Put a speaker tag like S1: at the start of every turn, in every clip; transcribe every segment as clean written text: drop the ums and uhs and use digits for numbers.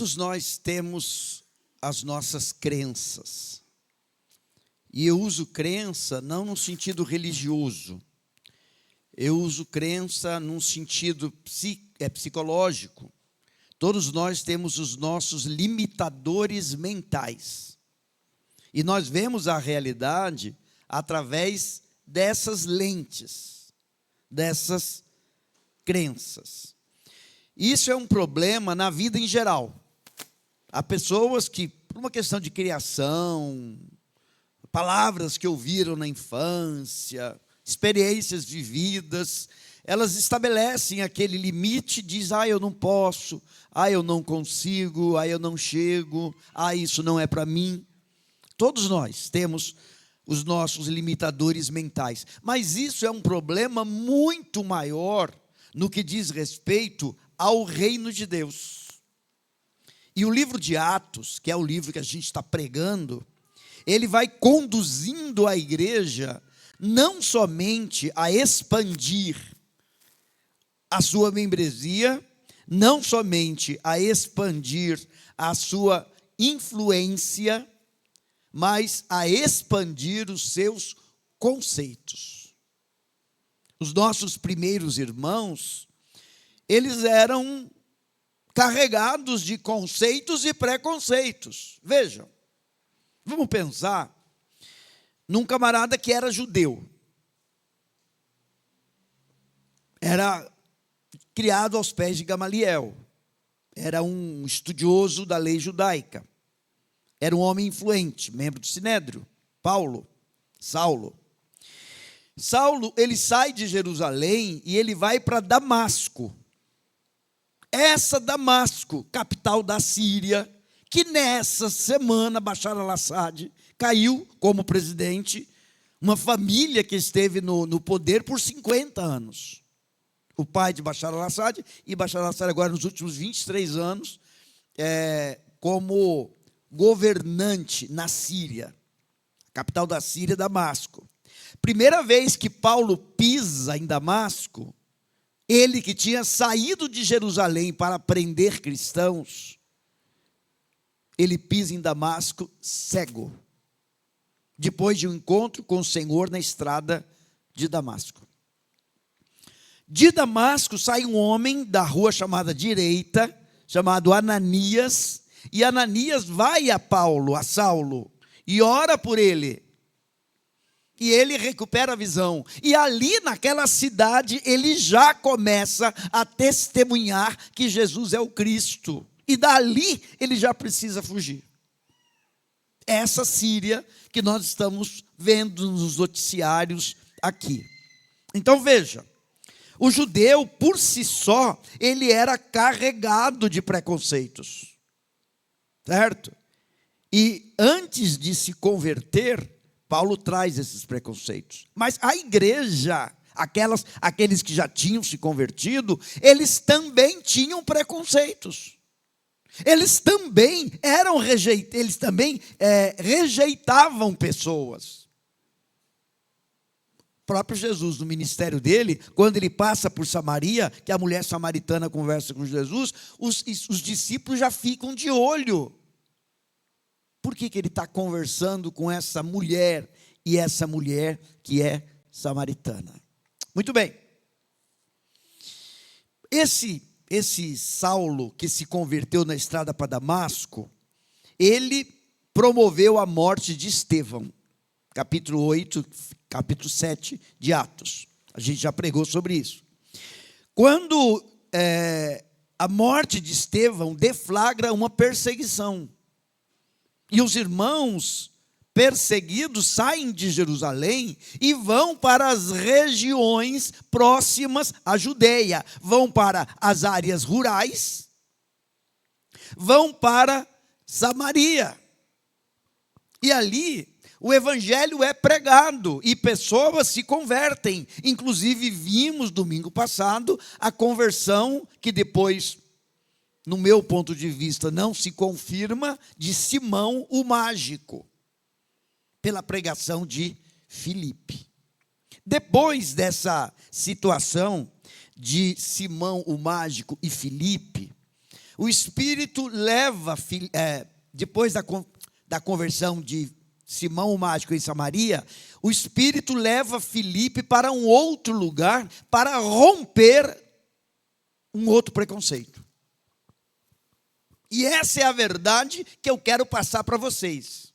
S1: Todos nós temos as nossas crenças. E eu uso crença não no sentido religioso. Eu uso crença num sentido psicológico. Todos nós temos os nossos limitadores mentais. E nós vemos a realidade através dessas lentes, dessas crenças. Isso é um problema na vida em geral. Há pessoas que, por uma questão de criação, palavras que ouviram na infância, experiências vividas, elas estabelecem aquele limite e dizem, eu não posso, eu não consigo, eu não chego, isso não é para mim. Todos nós temos os nossos limitadores mentais. Mas isso é um problema muito maior no que diz respeito ao reino de Deus. E o livro de Atos, que é o livro que a gente está pregando, ele vai conduzindo a igreja não somente a expandir a sua membresia, não somente a expandir a sua influência, mas a expandir os seus conceitos. Os nossos primeiros irmãos, eles eram carregados de conceitos e preconceitos. Vejam, vamos pensar num camarada que era judeu. Era criado aos pés de Gamaliel. Era um estudioso da lei judaica. Era um homem influente, membro do Sinédrio. Saulo, ele sai de Jerusalém e ele vai para Damasco. Essa Damasco, capital da Síria, que nessa semana Bashar al-Assad caiu como presidente, uma família que esteve no poder por 50 anos. O pai de Bashar al-Assad, e Bashar al-Assad agora nos últimos 23 anos, como governante na Síria, capital da Síria, Damasco. Primeira vez que Paulo pisa em Damasco, ele que tinha saído de Jerusalém para prender cristãos, ele pisa em Damasco cego, depois de um encontro com o Senhor na estrada de Damasco. De Damasco sai um homem da rua chamada Direita, chamado Ananias, e Ananias vai a Saulo, e ora por ele. E ele recupera a visão. E ali naquela cidade, ele já começa a testemunhar que Jesus é o Cristo. E dali, ele já precisa fugir. Essa Síria que nós estamos vendo nos noticiários aqui. Então veja, o judeu, por si só, ele era carregado de preconceitos. Certo? E antes de se converter, Paulo traz esses preconceitos. Mas a igreja, aqueles que já tinham se convertido, eles também tinham preconceitos. Eles também rejeitavam pessoas. O próprio Jesus, no ministério dele, quando ele passa por Samaria, que a mulher samaritana conversa com Jesus, os discípulos já ficam de olho. Por que ele está conversando com essa mulher, e essa mulher que é samaritana? Muito bem. Esse Saulo que se converteu na estrada para Damasco, ele promoveu a morte de Estevão. Capítulo 8, capítulo 7 de Atos. A gente já pregou sobre isso. Quando a morte de Estevão deflagra uma perseguição. E os irmãos perseguidos saem de Jerusalém e vão para as regiões próximas à Judeia. Vão para as áreas rurais, vão para Samaria. E ali o evangelho é pregado e pessoas se convertem. Inclusive vimos domingo passado a conversão que depois, no meu ponto de vista, não se confirma, de Simão o mágico, pela pregação de Filipe. Depois dessa situação de Simão o mágico e Filipe, O Espírito leva, depois da conversão de Simão o mágico em Samaria, o Espírito leva Filipe para um outro lugar para romper um outro preconceito. E essa é a verdade que eu quero passar para vocês.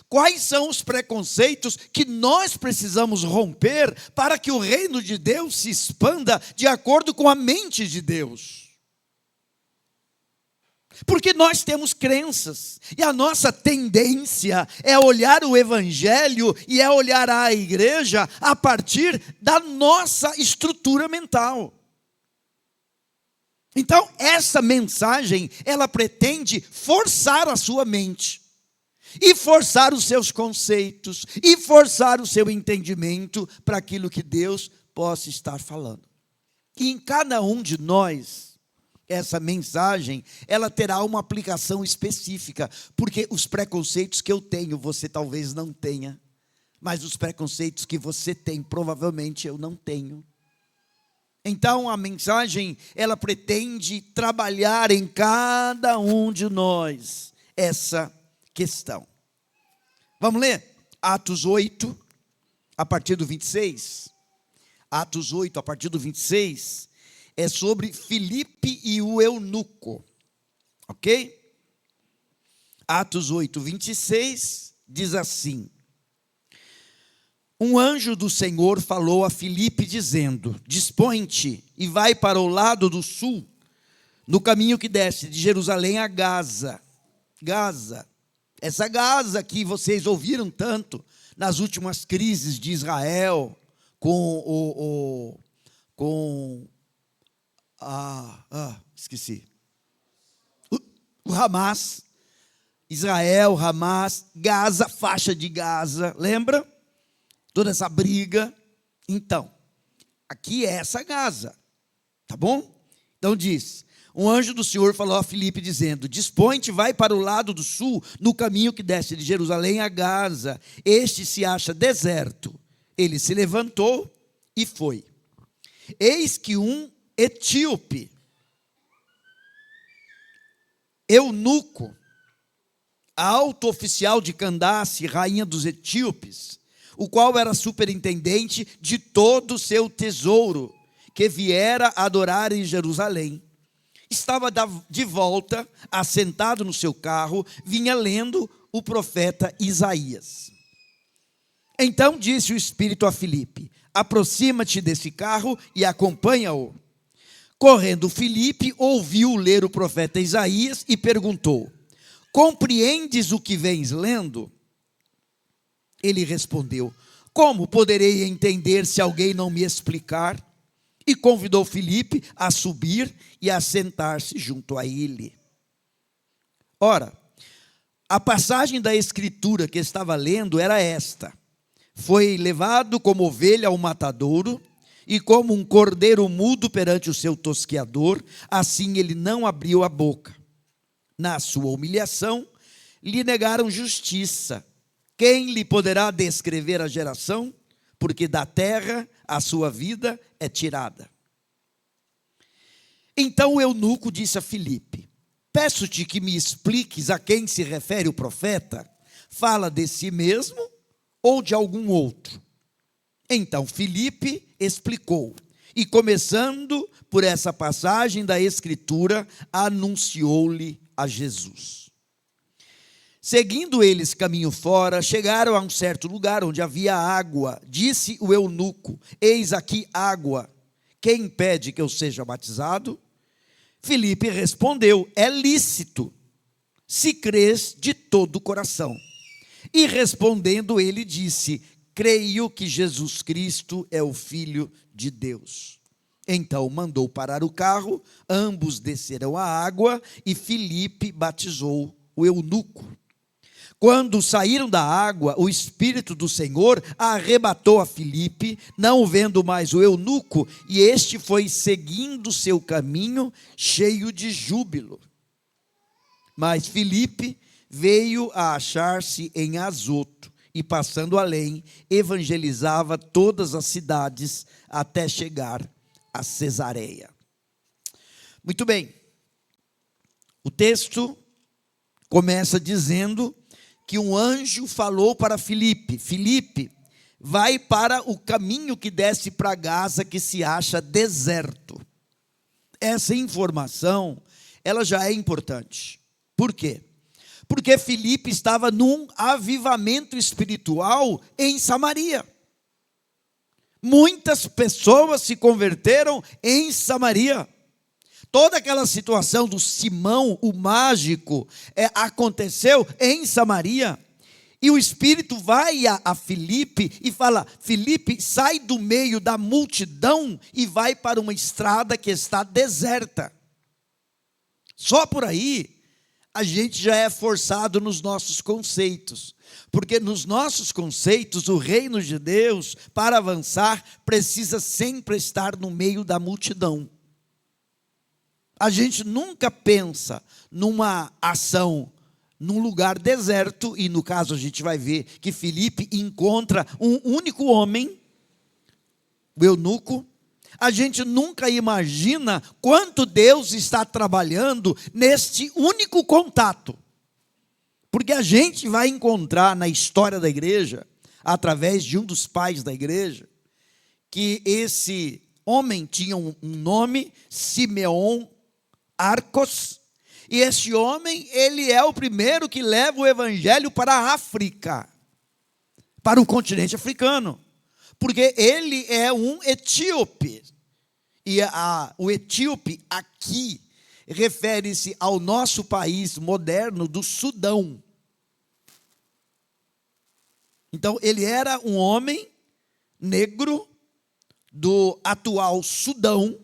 S1: Quais são os preconceitos que nós precisamos romper para que o reino de Deus se expanda de acordo com a mente de Deus? Porque nós temos crenças, e a nossa tendência é olhar o Evangelho e é olhar a igreja a partir da nossa estrutura mental. Então, essa mensagem, ela pretende forçar a sua mente, e forçar os seus conceitos, e forçar o seu entendimento para aquilo que Deus possa estar falando. E em cada um de nós, essa mensagem, ela terá uma aplicação específica, porque os preconceitos que eu tenho, você talvez não tenha, mas os preconceitos que você tem, provavelmente eu não tenho. Então, a mensagem, ela pretende trabalhar em cada um de nós essa questão. Vamos ler? Atos 8, a partir do 26. Atos 8, a partir do 26, é sobre Filipe e o eunuco. Ok? Atos 8, 26, diz assim: um anjo do Senhor falou a Filipe dizendo: dispõe-te e vai para o lado do sul, no caminho que desce de Jerusalém a Gaza. Gaza. Essa Gaza que vocês ouviram tanto nas últimas crises de Israel, esqueci. O Hamas. Israel, Hamas, Gaza, faixa de Gaza, lembra? Toda essa briga. Então, aqui é essa Gaza, tá bom? Então diz: um anjo do Senhor falou a Filipe dizendo: dispõe-te, vai para o lado do sul, no caminho que desce de Jerusalém a Gaza. Este se acha deserto. Ele se levantou e foi. Eis que um etíope, eunuco, alto oficial de Candace, rainha dos etíopes, o qual era superintendente de todo o seu tesouro, que viera adorar em Jerusalém, estava de volta, assentado no seu carro, vinha lendo o profeta Isaías. Então disse o Espírito a Filipe: aproxima-te desse carro e acompanha-o. Correndo Filipe, ouviu ler o profeta Isaías e perguntou: compreendes o que vens lendo? Ele respondeu: como poderei entender se alguém não me explicar? E convidou Filipe a subir e a sentar-se junto a ele. Ora, a passagem da escritura que estava lendo era esta: foi levado como ovelha ao matadouro, e como um cordeiro mudo perante o seu tosqueador, assim ele não abriu a boca. Na sua humilhação, lhe negaram justiça. Quem lhe poderá descrever a geração? Porque da terra a sua vida é tirada. Então o eunuco disse a Filipe: peço-te que me expliques a quem se refere o profeta. Fala de si mesmo ou de algum outro? Então Filipe explicou, e começando por essa passagem da Escritura, anunciou-lhe a Jesus. Seguindo eles caminho fora, chegaram a um certo lugar onde havia água. Disse o eunuco: eis aqui água, quem impede que eu seja batizado? Filipe respondeu: é lícito, se crês de todo o coração. E respondendo ele disse: creio que Jesus Cristo é o Filho de Deus. Então mandou parar o carro, ambos desceram à água e Filipe batizou o eunuco. Quando saíram da água, o Espírito do Senhor arrebatou a Filipe, não vendo mais o eunuco, e este foi seguindo seu caminho, cheio de júbilo. Mas Filipe veio a achar-se em Azoto, e passando além, evangelizava todas as cidades, até chegar a Cesareia. Muito bem. O texto começa dizendo que um anjo falou para Filipe: Filipe, vai para o caminho que desce para Gaza, que se acha deserto. Essa informação, ela já é importante. Por quê? Porque Filipe estava num avivamento espiritual em Samaria. Muitas pessoas se converteram em Samaria. Toda aquela situação do Simão, o mágico, aconteceu em Samaria. E o Espírito vai a Filipe e fala: Filipe, sai do meio da multidão e vai para uma estrada que está deserta. Só por aí, a gente já é forçado nos nossos conceitos. Porque nos nossos conceitos, o reino de Deus, para avançar, precisa sempre estar no meio da multidão. A gente nunca pensa numa ação num lugar deserto, e no caso a gente vai ver que Filipe encontra um único homem, o eunuco. A gente nunca imagina quanto Deus está trabalhando neste único contato. Porque a gente vai encontrar na história da igreja, através de um dos pais da igreja, que esse homem tinha um nome, Simeão Arcos, e esse homem, ele é o primeiro que leva o evangelho para a África, para o continente africano, porque ele é um etíope, e o etíope aqui refere-se ao nosso país moderno do Sudão. Então, ele era um homem negro do atual Sudão,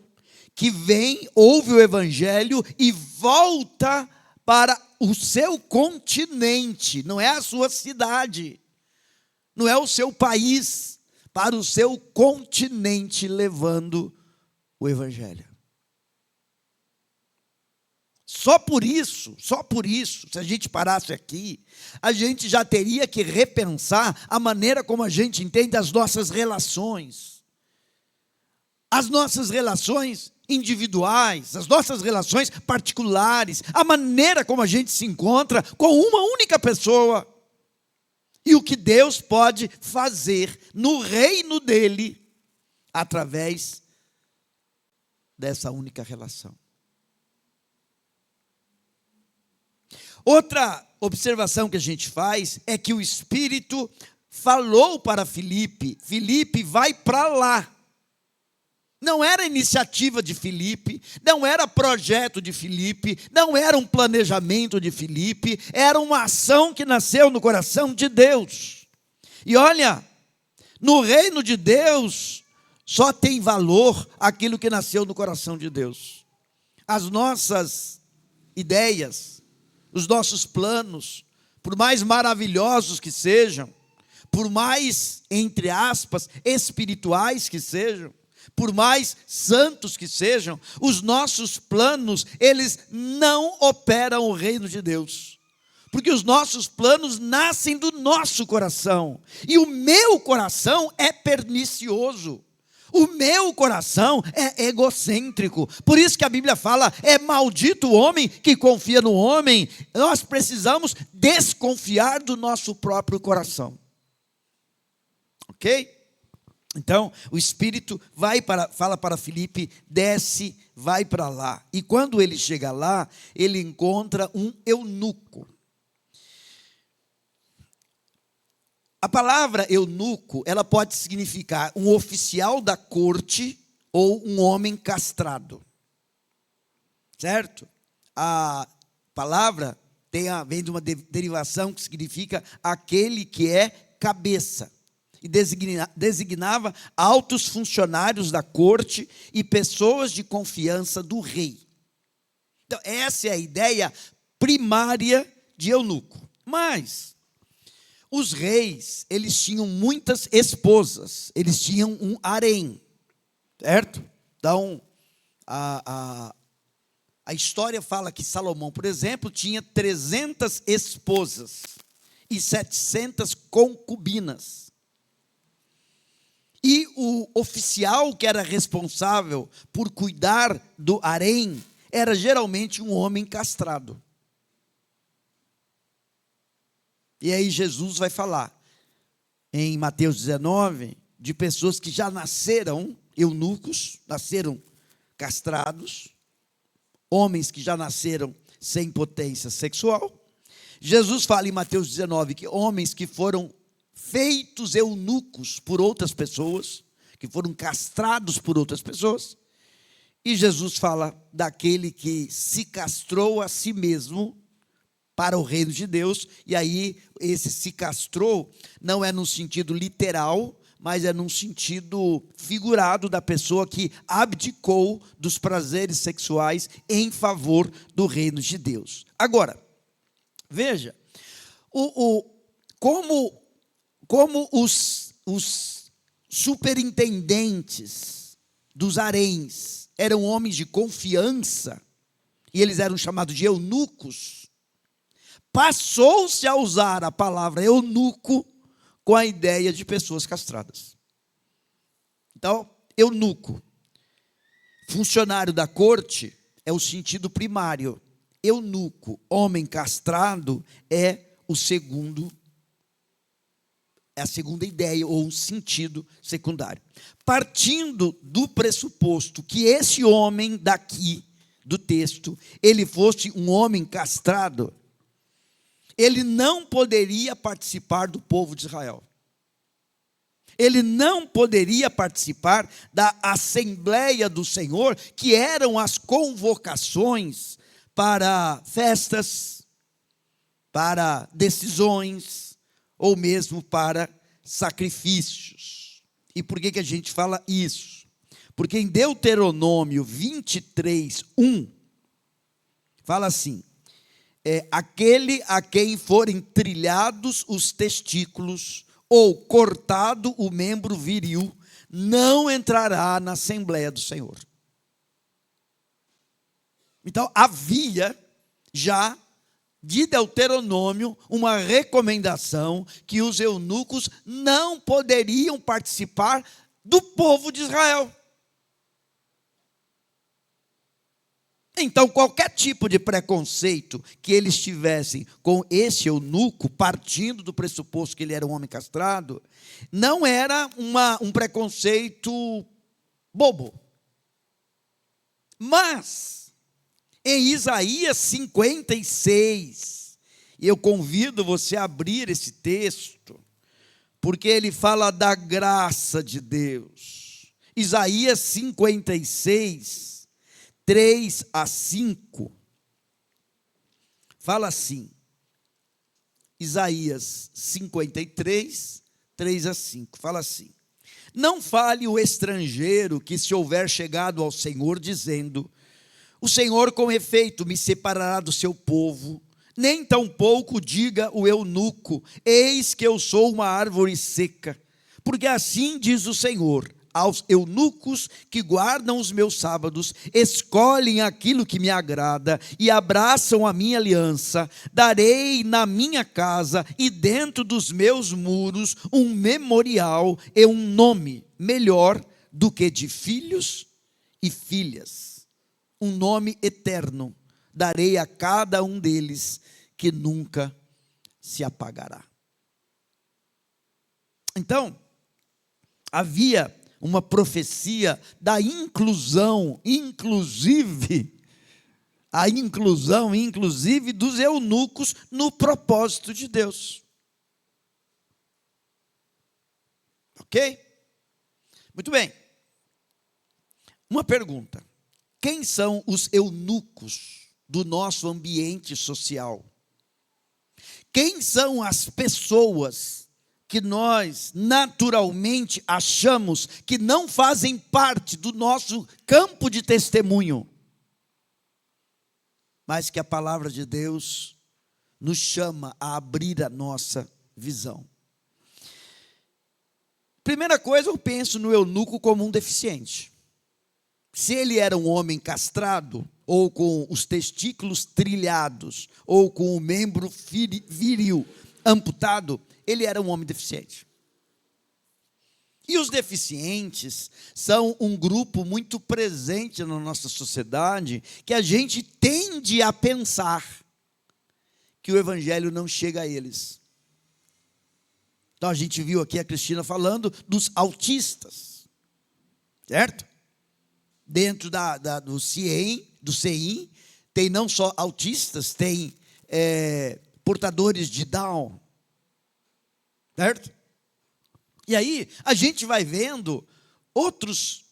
S1: que vem, ouve o evangelho e volta para o seu continente, não é a sua cidade, não é o seu país, para o seu continente, levando o evangelho. Só por isso, se a gente parasse aqui, a gente já teria que repensar a maneira como a gente entende as nossas relações. As nossas relações individuais, as nossas relações particulares, a maneira como a gente se encontra com uma única pessoa. E o que Deus pode fazer no reino dele, através dessa única relação. Outra observação que a gente faz é que o Espírito falou para Filipe: Filipe, vai para lá. Não era iniciativa de Filipe, não era projeto de Filipe, não era um planejamento de Filipe, era uma ação que nasceu no coração de Deus. E olha, no reino de Deus, só tem valor aquilo que nasceu no coração de Deus. As nossas ideias, os nossos planos, por mais maravilhosos que sejam, por mais, entre aspas, espirituais que sejam, por mais santos que sejam, os nossos planos, eles não operam o reino de Deus. Porque os nossos planos nascem do nosso coração. E o meu coração é pernicioso. O meu coração é egocêntrico. Por isso que a Bíblia fala: é maldito o homem que confia no homem. Nós precisamos desconfiar do nosso próprio coração. Ok? Então, o Espírito fala para Filipe: desce, vai para lá. E quando ele chega lá, ele encontra um eunuco. A palavra eunuco, ela pode significar um oficial da corte ou um homem castrado. Certo? A palavra vem de uma derivação que significa aquele que é cabeça. E designava altos funcionários da corte e pessoas de confiança do rei. Então, essa é a ideia primária de eunuco. Mas os reis, eles tinham muitas esposas, eles tinham um harém, certo? Então, a história fala que Salomão, por exemplo, tinha 300 esposas e 700 concubinas. E o oficial que era responsável por cuidar do harém era geralmente um homem castrado. E aí Jesus vai falar, em Mateus 19, de pessoas que já nasceram eunucos, nasceram castrados, homens que já nasceram sem potência sexual. Jesus fala em Mateus 19 que homens que foram feitos eunucos por outras pessoas, que foram castrados por outras pessoas. E Jesus fala daquele que se castrou a si mesmo para o reino de Deus. E aí, esse se castrou não é no sentido literal, mas é num sentido figurado da pessoa que abdicou dos prazeres sexuais em favor do reino de Deus. Agora, veja, como os superintendentes dos haréns eram homens de confiança, e eles eram chamados de eunucos, passou-se a usar a palavra eunuco com a ideia de pessoas castradas. Então, eunuco, funcionário da corte, é o sentido primário. Eunuco, homem castrado, é a segunda ideia, ou um sentido secundário. Partindo do pressuposto que esse homem daqui, do texto, ele fosse um homem castrado, ele não poderia participar do povo de Israel. Ele não poderia participar da Assembleia do Senhor, que eram as convocações para festas, para decisões, ou mesmo para sacrifícios. E por que a gente fala isso? Porque em Deuteronômio 23, 1, fala assim: aquele a quem forem trilhados os testículos, ou cortado o membro viril, não entrará na Assembleia do Senhor. Então, havia já, de Deuteronômio, uma recomendação que os eunucos não poderiam participar do povo de Israel. Então, qualquer tipo de preconceito que eles tivessem com esse eunuco, partindo do pressuposto que ele era um homem castrado, não era um preconceito bobo. Mas, em Isaías 56, e eu convido você a abrir esse texto, porque ele fala da graça de Deus. Isaías 56, 3 a 5, fala assim, Isaías 53, 3 a 5, fala assim: não fale o estrangeiro que se houver chegado ao Senhor, dizendo: o Senhor com efeito me separará do seu povo, nem tampouco diga o eunuco: eis que eu sou uma árvore seca, porque assim diz o Senhor: aos eunucos que guardam os meus sábados, escolhem aquilo que me agrada e abraçam a minha aliança, darei na minha casa e dentro dos meus muros um memorial e um nome melhor do que de filhos e filhas, um nome eterno darei a cada um deles, que nunca se apagará. Então, havia uma profecia da inclusão, inclusive dos eunucos no propósito de Deus. Ok? Muito bem. Uma pergunta: quem são os eunucos do nosso ambiente social? Quem são as pessoas que nós naturalmente achamos que não fazem parte do nosso campo de testemunho, mas que a palavra de Deus nos chama a abrir a nossa visão? Primeira coisa, eu penso no eunuco como um deficiente. Se ele era um homem castrado, ou com os testículos trilhados, ou com o membro viril amputado, ele era um homem deficiente. E os deficientes são um grupo muito presente na nossa sociedade, que a gente tende a pensar que o evangelho não chega a eles. Então a gente viu aqui a Cristina falando dos autistas, certo? Dentro do CIEM, tem não só autistas, tem portadores de Down, certo? E aí a gente vai vendo outros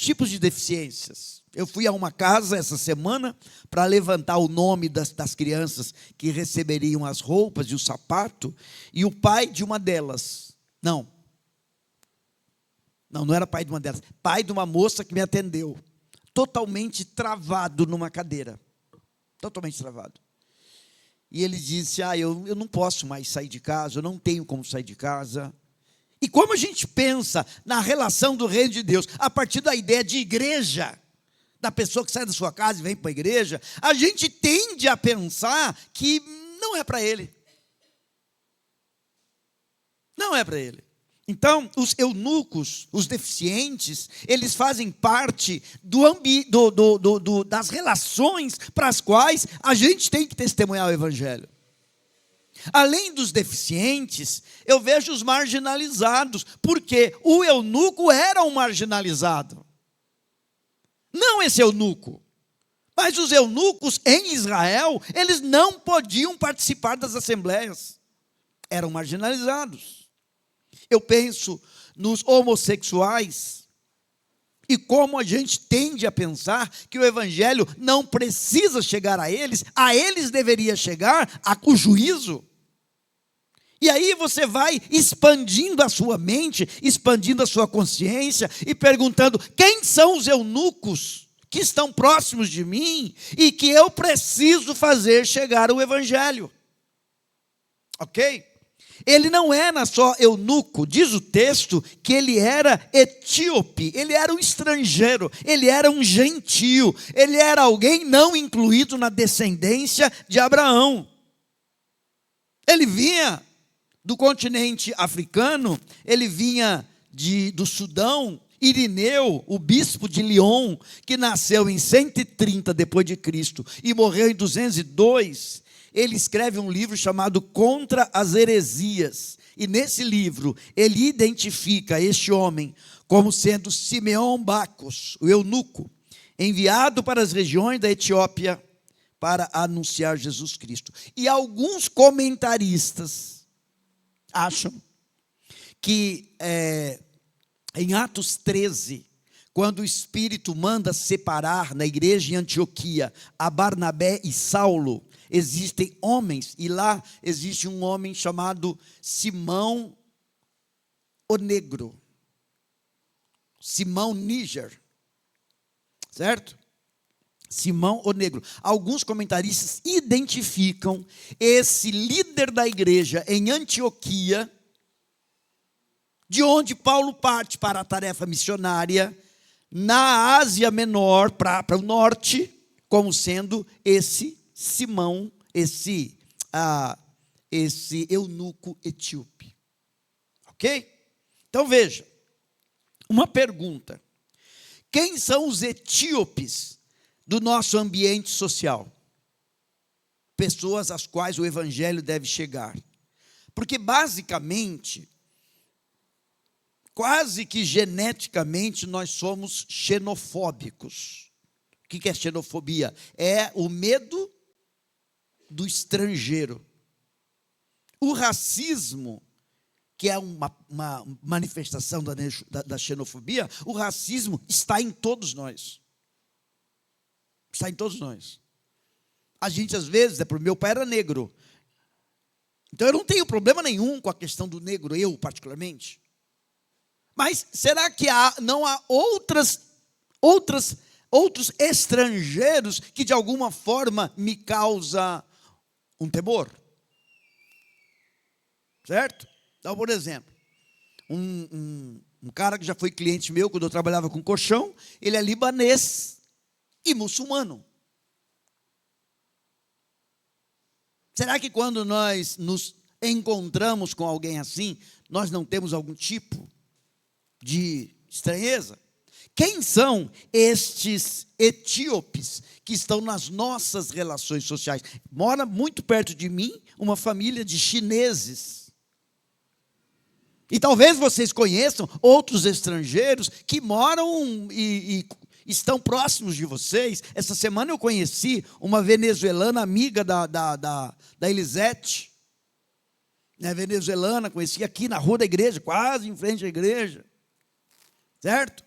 S1: tipos de deficiências. Eu fui a uma casa essa semana para levantar o nome das crianças que receberiam as roupas e o sapato, e o pai de uma delas, não era pai de uma delas, pai de uma moça que me atendeu, totalmente travado numa cadeira, totalmente travado. E ele disse, eu não posso mais sair de casa, eu não tenho como sair de casa. E como a gente pensa na relação do reino de Deus, a partir da ideia de igreja, da pessoa que sai da sua casa e vem para a igreja, a gente tende a pensar que não é para ele. Não é para ele. Então, os eunucos, os deficientes, eles fazem parte das relações para as quais a gente tem que testemunhar o evangelho. Além dos deficientes, eu vejo os marginalizados, porque o eunuco era um marginalizado. Não esse eunuco, mas os eunucos em Israel, eles não podiam participar das assembleias, eram marginalizados. Eu penso nos homossexuais, e como a gente tende a pensar que o evangelho não precisa chegar a eles deveria chegar o juízo. E aí você vai expandindo a sua mente, expandindo a sua consciência e perguntando, quem são os eunucos que estão próximos de mim e que eu preciso fazer chegar o evangelho? Ok? Ele não era só eunuco, diz o texto que ele era etíope, ele era um estrangeiro, ele era um gentio, ele era alguém não incluído na descendência de Abraão. Ele vinha do continente africano, ele vinha do Sudão. Irineu, o bispo de Lyon, que nasceu em 130 depois de Cristo e morreu em 202, ele escreve um livro chamado Contra as Heresias. E nesse livro, ele identifica este homem como sendo Simeão Bacos, o eunuco, enviado para as regiões da Etiópia para anunciar Jesus Cristo. E alguns comentaristas acham que em Atos 13, quando o Espírito manda separar na igreja em Antioquia a Barnabé e Saulo, existem homens, e lá existe um homem chamado Simão o Negro, Simão Níger, certo? Simão o Negro. Alguns comentaristas identificam esse líder da igreja em Antioquia, de onde Paulo parte para a tarefa missionária, na Ásia Menor, para o norte, como sendo esse Simão, esse eunuco etíope. Ok? Então veja, uma pergunta. Quem são os etíopes do nosso ambiente social? Pessoas às quais o evangelho deve chegar. Porque basicamente, quase que geneticamente, nós somos xenofóbicos. O que é xenofobia? É o medo do estrangeiro. O racismo, que é uma manifestação da xenofobia, o racismo está em todos nós. Está em todos nós. A gente, às vezes, meu pai era negro. Então, eu não tenho problema nenhum com a questão do negro, eu particularmente. Mas será que não há outros estrangeiros que de alguma forma me causa um temor? Certo? Então, por exemplo, um cara que já foi cliente meu quando eu trabalhava com colchão, ele é libanês e muçulmano. Será que quando nós nos encontramos com alguém assim, nós não temos algum tipo de estranheza. Quem são estes etíopes que estão nas nossas relações sociais? Mora muito perto de mim uma família de chineses. E talvez vocês conheçam outros estrangeiros que moram e estão próximos de vocês. Essa semana eu conheci uma venezuelana amiga da Elisete. Venezuelana, conheci aqui na rua da igreja, quase em frente à igreja. Certo?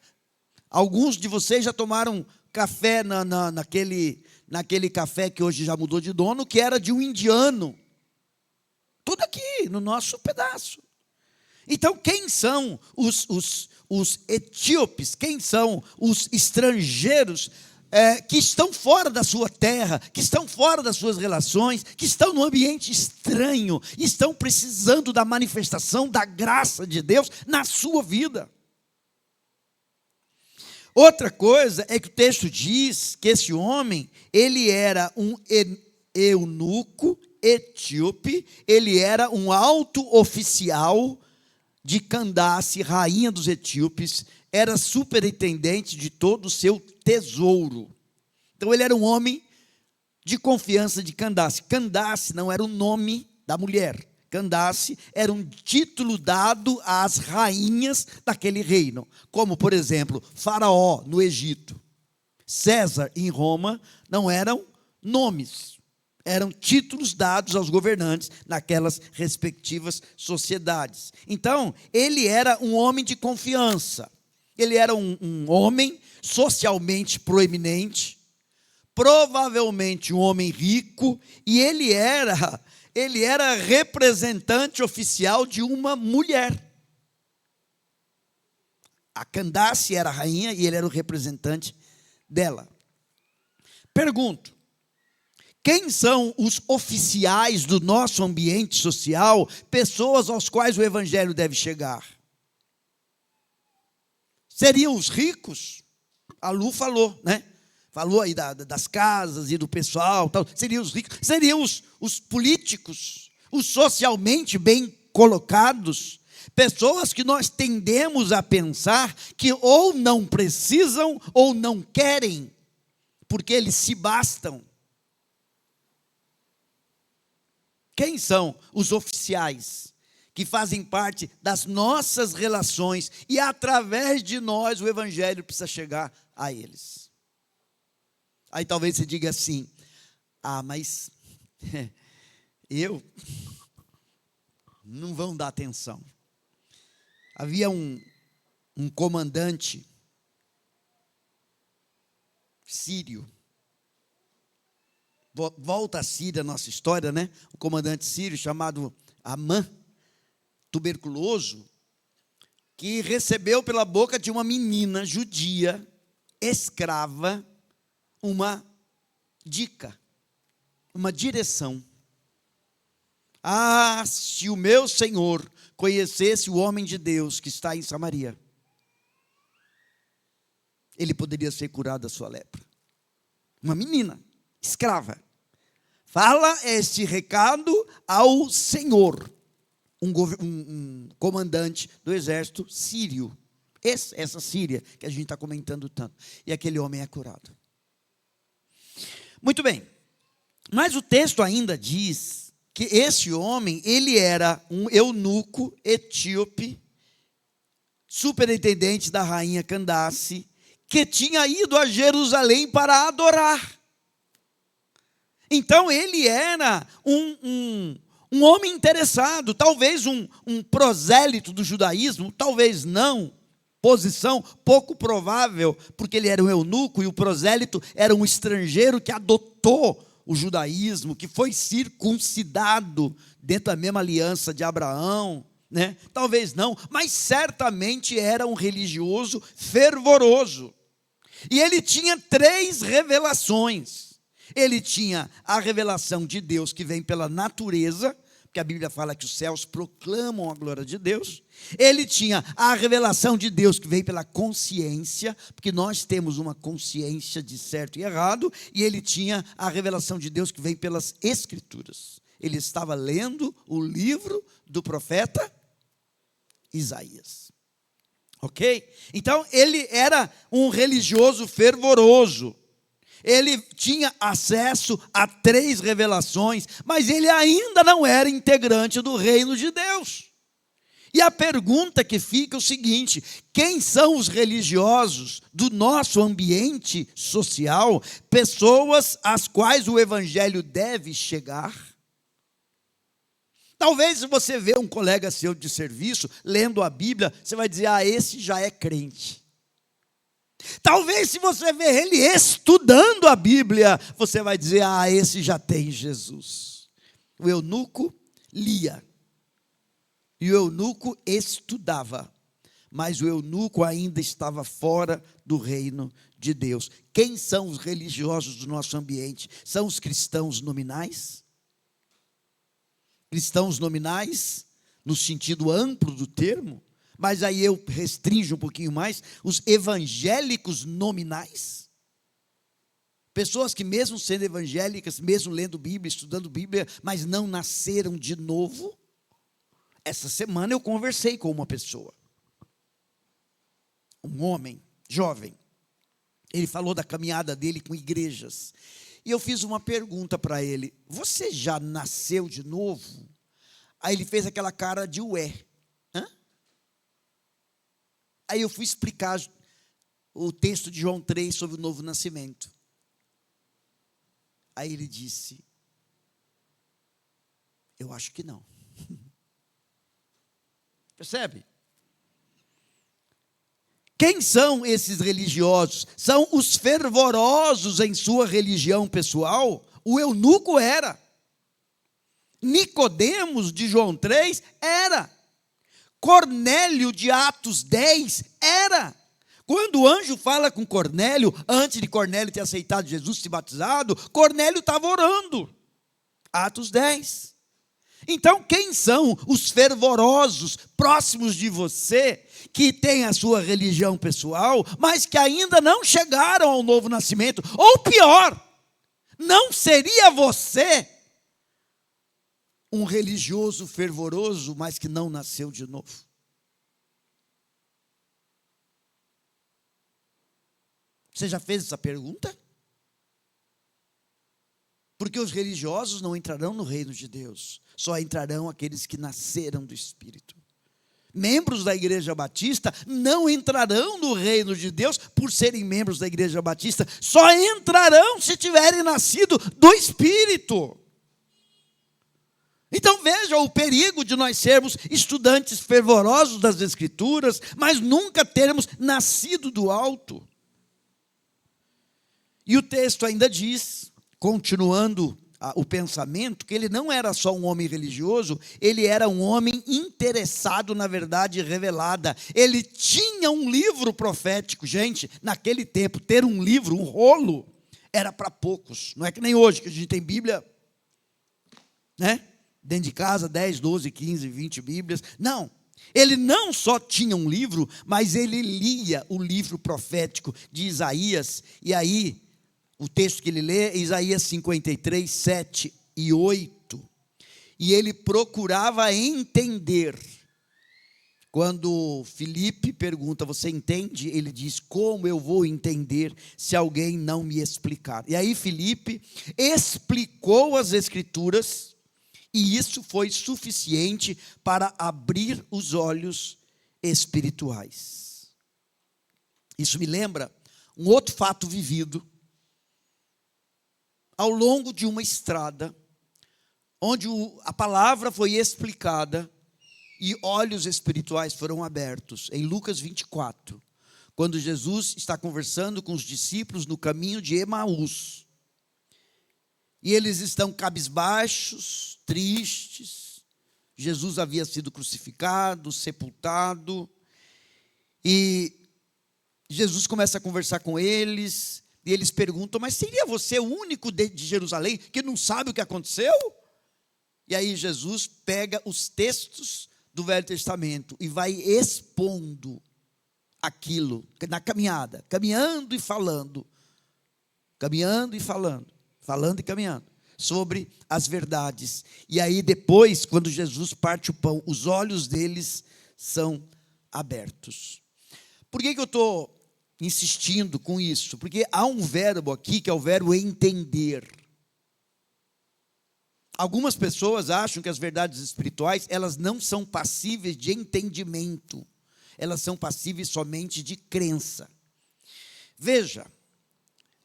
S1: Alguns de vocês já tomaram café naquele café que hoje já mudou de dono, que era de um indiano. Tudo aqui, no nosso pedaço. Então, quem são os etíopes? Quem são os estrangeiros que estão fora da sua terra, que estão fora das suas relações, que estão num ambiente estranho, e estão precisando da manifestação da graça de Deus na sua vida? Outra coisa é que o texto diz que esse homem, ele era um eunuco etíope, ele era um alto oficial de Candace, rainha dos etíopes, era superintendente de todo o seu tesouro. Então ele era um homem de confiança de Candace. Candace não era o nome da mulher. Candace era um título dado às rainhas daquele reino, como, por exemplo, Faraó no Egito, César em Roma, não eram nomes, eram títulos dados aos governantes naquelas respectivas sociedades. Então, ele era um homem de confiança, ele era um homem socialmente proeminente, provavelmente um homem rico, e ele era representante oficial de uma mulher. A Candace era a rainha e ele era o representante dela. Pergunto: quem são os oficiais do nosso ambiente social, pessoas aos quais o evangelho deve chegar? Seriam os ricos? A Lu falou, né? Falou aí das casas e do pessoal, tal. Seriam os ricos, seriam os políticos, os socialmente bem colocados, pessoas que nós tendemos a pensar que ou não precisam ou não querem, porque eles se bastam. Quem são os oficiais que fazem parte das nossas relações e através de nós o evangelho precisa chegar a eles? Aí talvez você diga assim: mas não vão dar atenção. Havia um comandante sírio. Volta a Síria, a nossa história, né? O comandante sírio chamado Amã, tuberculoso, que recebeu pela boca de uma menina judia, escrava, uma dica, uma direção. Se o meu Senhor conhecesse o homem de Deus que está em Samaria, ele poderia ser curado da sua lepra. Uma menina, escrava. Fala este recado ao Senhor, um comandante do exército sírio. Essa Síria que a gente está comentando tanto. E aquele homem é curado. Muito bem, mas o texto ainda diz que esse homem, ele era um eunuco etíope, superintendente da rainha Candace, que tinha ido a Jerusalém para adorar. Então ele era um homem interessado, talvez um prosélito do judaísmo, talvez não. Posição pouco provável, porque ele era um eunuco e o prosélito era um estrangeiro que adotou o judaísmo, que foi circuncidado dentro da mesma aliança de Abraão, né? Talvez não, mas certamente era um religioso fervoroso. E ele tinha 3 revelações. Ele tinha a revelação de Deus que vem pela natureza, porque a Bíblia fala que os céus proclamam a glória de Deus. Ele tinha a revelação de Deus que veio pela consciência, porque nós temos uma consciência de certo e errado. E ele tinha a revelação de Deus que veio pelas Escrituras. Ele estava lendo o livro do profeta Isaías. Ok? Então, ele era um religioso fervoroso. Ele tinha acesso a 3 revelações, mas ele ainda não era integrante do reino de Deus. E a pergunta que fica é o seguinte: quem são os religiosos do nosso ambiente social, pessoas às quais o evangelho deve chegar? Talvez se você vê um colega seu de serviço lendo a Bíblia, você vai dizer: esse já é crente. Talvez se você vê ele estudando a Bíblia, você vai dizer: esse já tem Jesus. O eunuco lia. E o eunuco estudava. Mas o eunuco ainda estava fora do reino de Deus. Quem são os religiosos do nosso ambiente? São os cristãos nominais? Cristãos nominais, no sentido amplo do termo? Mas aí eu restringo um pouquinho mais, os evangélicos nominais. Pessoas que mesmo sendo evangélicas, mesmo lendo Bíblia, estudando Bíblia, mas não nasceram de novo. Essa semana eu conversei com uma pessoa. Um homem, jovem. Ele falou da caminhada dele com igrejas. E eu fiz uma pergunta para ele: você já nasceu de novo? Aí ele fez aquela cara de ué. Aí eu fui explicar o texto de João 3 sobre o novo nascimento. Aí ele disse: eu acho que não. Percebe? Quem são esses religiosos? São os fervorosos em sua religião pessoal. O eunuco era. Nicodemos de João 3 era. Cornélio de Atos 10 era. Quando o anjo fala com Cornélio, antes de Cornélio ter aceitado Jesus, se batizado, Cornélio estava orando. Atos 10. Então, quem são os fervorosos próximos de você, que têm a sua religião pessoal, mas que ainda não chegaram ao novo nascimento? Ou pior, não seria você um religioso fervoroso, mas que não nasceu de novo? Você já fez essa pergunta? Porque os religiosos não entrarão no reino de Deus, só entrarão aqueles que nasceram do Espírito. Membros da Igreja Batista não entrarão no reino de Deus por serem membros da Igreja Batista, só entrarão se tiverem nascido do Espírito. Então veja o perigo de nós sermos estudantes fervorosos das Escrituras, mas nunca termos nascido do alto. E o texto ainda diz, continuando o pensamento, que ele não era só um homem religioso, ele era um homem interessado na verdade revelada. Ele tinha um livro profético. Gente, naquele tempo, ter um livro, um rolo, era para poucos. Não é que nem hoje, que a gente tem Bíblia, né? Dentro de casa, 10, 12, 15, 20 Bíblias. Não, ele não só tinha um livro, mas ele lia o livro profético de Isaías. E aí, o texto que ele lê é Isaías 53, 7 e 8. E ele procurava entender. Quando Filipe pergunta: você entende? Ele diz: como eu vou entender se alguém não me explicar? E aí Filipe explicou as Escrituras, e isso foi suficiente para abrir os olhos espirituais. Isso me lembra um outro fato vivido ao longo de uma estrada, onde a palavra foi explicada e olhos espirituais foram abertos. Em Lucas 24, quando Jesus está conversando com os discípulos no caminho de Emaús, e eles estão cabisbaixos, tristes. Jesus havia sido crucificado, sepultado, e Jesus começa a conversar com eles, e eles perguntam: mas seria você o único de Jerusalém que não sabe o que aconteceu? E aí Jesus pega os textos do Velho Testamento e vai expondo aquilo na caminhada, caminhando e falando, falando e caminhando sobre as verdades. E aí depois, quando Jesus parte o pão, os olhos deles são abertos. Por que eu estou insistindo com isso? Porque há um verbo aqui que é o verbo entender. Algumas pessoas acham que as verdades espirituais, elas não são passíveis de entendimento. Elas são passíveis somente de crença. Veja,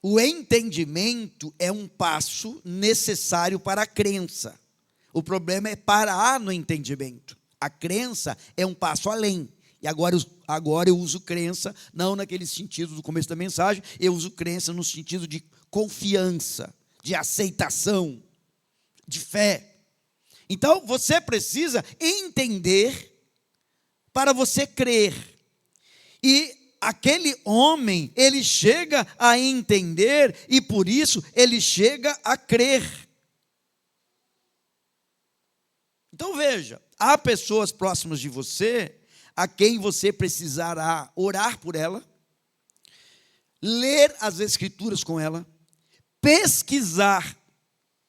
S1: o entendimento é um passo necessário para a crença. O problema é parar no entendimento. A crença é um passo além. E agora eu uso crença, não naquele sentido do começo da mensagem, eu uso crença no sentido de confiança, de aceitação, de fé. Então, você precisa entender para você crer. E aquele homem, ele chega a entender e por isso ele chega a crer. Então veja, há pessoas próximas de você a quem você precisará orar por ela, ler as Escrituras com ela, pesquisar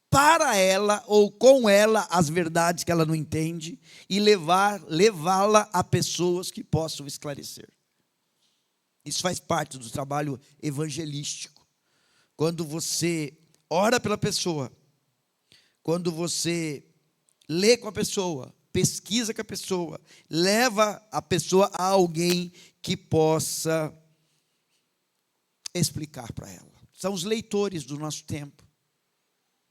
S1: para ela ou com ela as verdades que ela não entende e levá-la a pessoas que possam esclarecer. Isso faz parte do trabalho evangelístico. Quando você ora pela pessoa, quando você lê com a pessoa, pesquisa com a pessoa, leva a pessoa a alguém que possa explicar para ela. São os leitores do nosso tempo.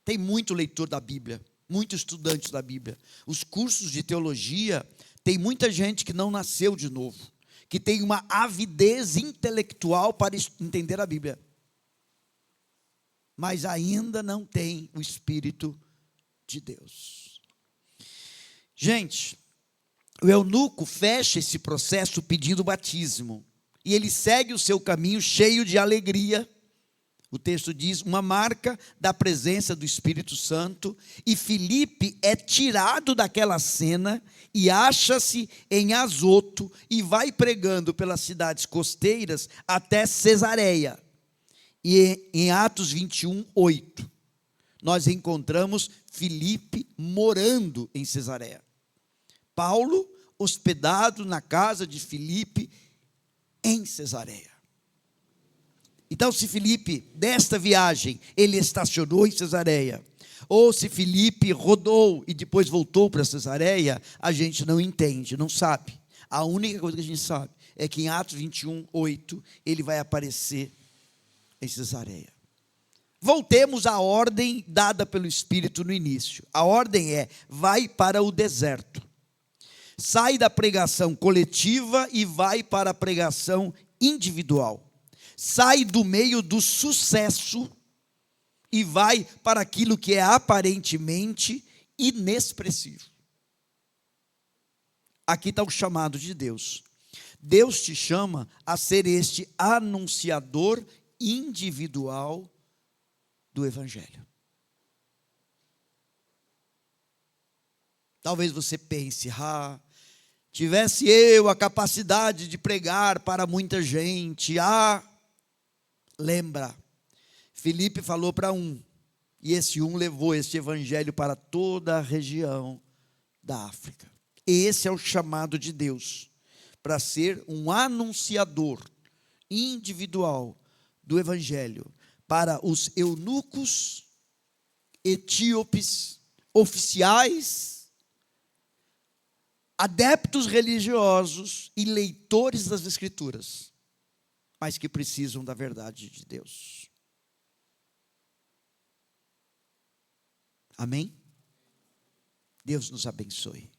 S1: Tem muito leitor da Bíblia, muito estudante da Bíblia. Os cursos de teologia, tem muita gente que não nasceu de novo, que tem uma avidez intelectual para entender a Bíblia, mas ainda não tem o Espírito de Deus. Gente, o eunuco fecha esse processo pedindo batismo, e ele segue o seu caminho cheio de alegria. O texto diz, uma marca da presença do Espírito Santo, e Filipe é tirado daquela cena e acha-se em Azoto e vai pregando pelas cidades costeiras até Cesareia. E em Atos 21:8, nós encontramos Filipe morando em Cesareia. Paulo hospedado na casa de Filipe em Cesareia. Então, se Filipe, desta viagem, ele estacionou em Cesareia, ou se Filipe rodou e depois voltou para Cesareia, a gente não entende, não sabe. A única coisa que a gente sabe é que em Atos 21:8, ele vai aparecer em Cesareia. Voltemos à ordem dada pelo Espírito no início. A ordem é, vai para o deserto. Sai da pregação coletiva e vai para a pregação individual. Sai do meio do sucesso e vai para aquilo que é aparentemente inexpressivo. Aqui está o chamado de Deus. Deus te chama a ser este anunciador individual do Evangelho. Talvez você pense, tivesse eu a capacidade de pregar para muita gente. Lembra, Filipe falou para um, e esse um levou este evangelho para toda a região da África. Esse é o chamado de Deus, para ser um anunciador individual do evangelho para os eunucos, etíopes, oficiais, adeptos religiosos e leitores das Escrituras, mas que precisam da verdade de Deus. Amém? Deus nos abençoe.